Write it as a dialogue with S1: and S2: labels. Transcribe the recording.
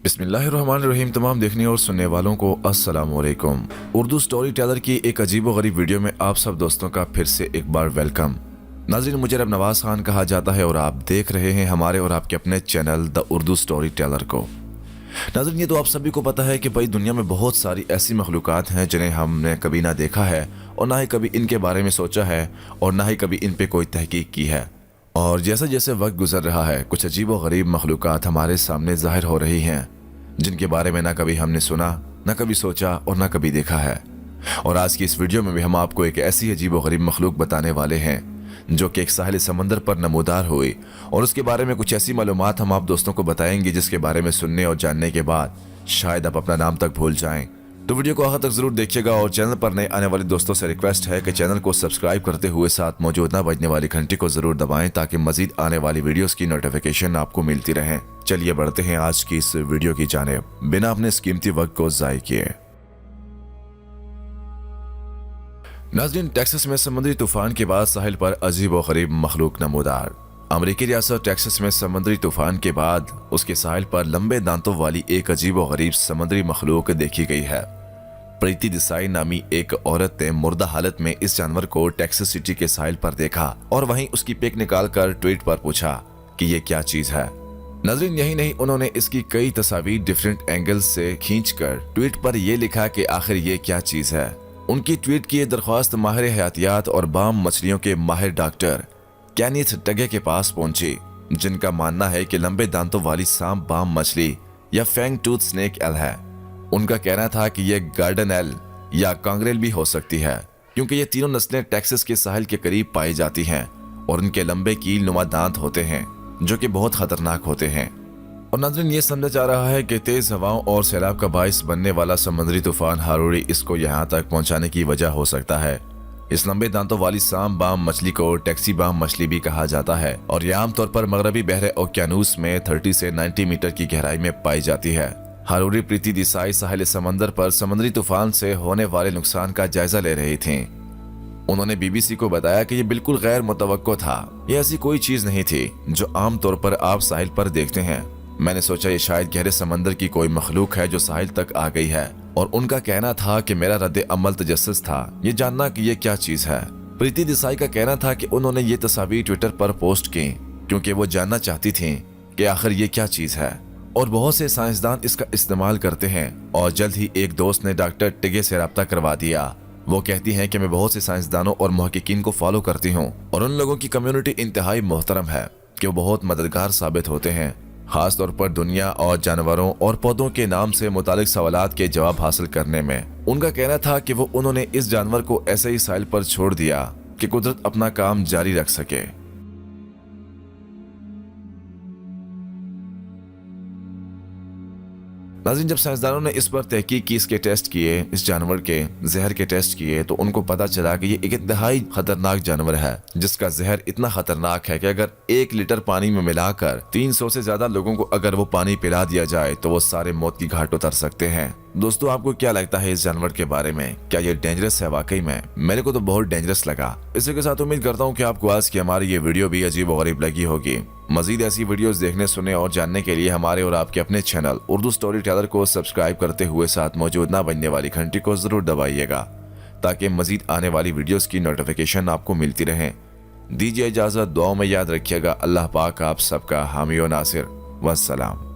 S1: बिस्मिल्लाहिर्रहमानिर्रहीम। तमाम देखने और सुनने वालों को अस्सलाम वालेकुम। उर्दू स्टोरी टेलर की एक अजीब व गरीब वीडियो में आप सब दोस्तों का फिर से एक बार वेलकम। नाज़रीन, मुझे अब नवाज खान कहा जाता है और आप देख रहे हैं हमारे और आपके अपने channel the Urdu story teller को। नाज़रीन, ये तो आप सभी को पता है कि भाई दुनिया में बहुत सारी ऐसी मखलूक़ात हैं जिन्हें हमने कभी ना देखा है और ना ही कभी इनके बारे में सोचा है और ना ही कभी इन पे कोई तहकीक की है। और जैसे जैसे वक्त गुजर रहा है कुछ अजीब व गरीब मखलूक़ात हमारे सामने ज़ाहिर हो रही हैं जिनके बारे में ना कभी हमने सुना, ना कभी सोचा और ना कभी देखा है। और आज की इस वीडियो में भी हम आपको एक ऐसी अजीब व गरीब मखलूक बताने वाले हैं जो कि एक साहिल समंदर पर नमूदार हुई, और उसके बारे में कुछ ऐसी मालूमात हम आप दोस्तों को बताएंगे जिसके बारे में सुनने और जानने के बाद शायद आप अपना नाम तक भूल जाएं। तो वीडियो को आखिर तक जरूर देखिएगा और चैनल पर नए आने वाले दोस्तों से रिक्वेस्ट है कि चैनल को सब्सक्राइब करते हुए साथ मौजूद ना बजने वाली घंटी को जरूर दबाएं ताकि मजीद आने वाली वीडियोस की नोटिफिकेशन आपको मिलती रहे। चलिए बढ़ते हैं आज की इस वीडियो की जानिब बिना अपने इस कीमती वक्त को ज़ाय किए। नाज़रीन, टेक्सास में समुद्री तूफान के बाद साहिल पर अजीब व गरीब मखलूक नमूदार। अमेरिकी रियासत टेक्सास में समुद्री तूफान के बाद उसके साहिल पर लंबे दांतों वाली एक अजीब व गरीब समुद्री मखलूक देखी गई है। प्रीति देसाई नामी एक औरत ने मुर्दा हालत में इस जानवर को टेक्सास सिटी के साहिल पर देखा और वहीं उसकी पिक निकाल कर ट्वीट पर पूछा कि ये क्या चीज है। नाज़रीन, यही नहीं, उन्होंने इसकी कई तस्वीर डिफरेंट एंगल्स से खींचकर ट्वीट पर यह लिखा कि आखिर ये क्या चीज है। उनकी ट्वीट की दरख्वास्त माहिर हयातियात और बाम मछलियों के माहिर डॉक्टर कैनिथ टगे के पास पहुंची, जिनका मानना है कि लंबे दांतों वाली सांप बाम मछली या फैंग टूथ स्नेक एल है। उनका कहना था कि यह गार्डन एल या कांगरेल भी हो सकती है क्योंकि ये तीनों नस्लें टेक्सास के साहिल के करीब पाई जाती हैं और उनके लंबे कील नुमा दांत होते हैं जो कि बहुत खतरनाक होते हैं। और नाज़रीन, ये समझा जा रहा है कि तेज हवाओं और सैलाब का बाइस बनने वाला समुद्री तूफान हारूरी इसको यहाँ तक पहुँचाने की वजह हो सकता है। इस लंबे दांतों वाली सांप बाम मछली को टैक्सी बाम मछली भी कहा जाता है और यह आमतौर पर मगरबी बहरे ओकियानूस में 30 से 90 मीटर की गहराई में पाई जाती है। हारूरी प्रीति देसाई साहिल समंदर पर समुद्री तूफान से होने वाले नुकसान का जायजा ले रही थीं। उन्होंने बीबीसी को बताया कि यह बिल्कुल गैर मुतवक्को था। यह ऐसी कोई चीज नहीं थी जो आमतौर पर आप साहिल पर देखते हैं। मैंने सोचा ये शायद गहरे समंदर की कोई मखलूक है जो साहिल तक आ गई है, और उनका कहना था कि मेरा रद्द अमल तजस्सुस था ये जानना कि ये क्या चीज है। प्रीति देसाई का कहना था कि उन्होंने ये तस्वीर ट्विटर पर पोस्ट की क्योंकि वो जानना चाहती थी कि आखिर ये क्या चीज है, और बहुत से साइंसदान इसका इस्तेमाल करते हैं। और जल्द ही एक दोस्त ने डॉक्टर टिगे से रब्ता करवा दिया। वो कहती हैं कि मैं बहुत से साइंसदानों और मुहक्किकीन को फॉलो करती हूँ और उन लोगों की कम्युनिटी इंतहाई मोहतरम है कि वो बहुत मददगार साबित होते हैं, खास तौर पर दुनिया और जानवरों और पौधों के नाम से मुतालिक सवालात के जवाब हासिल करने में। उनका कहना था कि वो उन्होंने इस जानवर को ऐसे ही साहिल पर छोड़ दिया कि कुदरत अपना काम जारी रख सके। नाज़रीन, जब साइंसदानों ने इस पर तहकीक की, इसके टेस्ट किए, इस जानवर के जहर के टेस्ट किए, तो उनको पता चला कि ये एक इंतहाई खतरनाक जानवर है जिसका जहर इतना खतरनाक है कि अगर 1 लीटर पानी में मिलाकर 300 से ज्यादा लोगों को अगर वो पानी पिला दिया जाए तो वो सारे मौत की घाट उतर सकते हैं। दोस्तों, आपको क्या लगता है इस जानवर के बारे में? क्या ये डेंजरस है? वाकई में मेरे को तो बहुत डेंजरस लगा। इसी के साथ उम्मीद करता हूँ कि आपको आज की हमारी ये वीडियो भी अजीब और गरीब लगी होगी। मजीद ऐसी वीडियोस देखने, सुनने और जानने के लिए हमारे और आपके अपने चैनल उर्दू स्टोरी टेलर को सब्सक्राइब करते हुए साथ मौजूद ना बनने वाली घंटी को जरूर दबाइएगा ताकि मजीद आने वाली वीडियोस की नोटिफिकेशन आपको मिलती रहे। दीजिए इजाजत, दुआओं में याद रखिएगा। अल्लाह पाक आप सबका हामी और नासिर। वस्सलाम।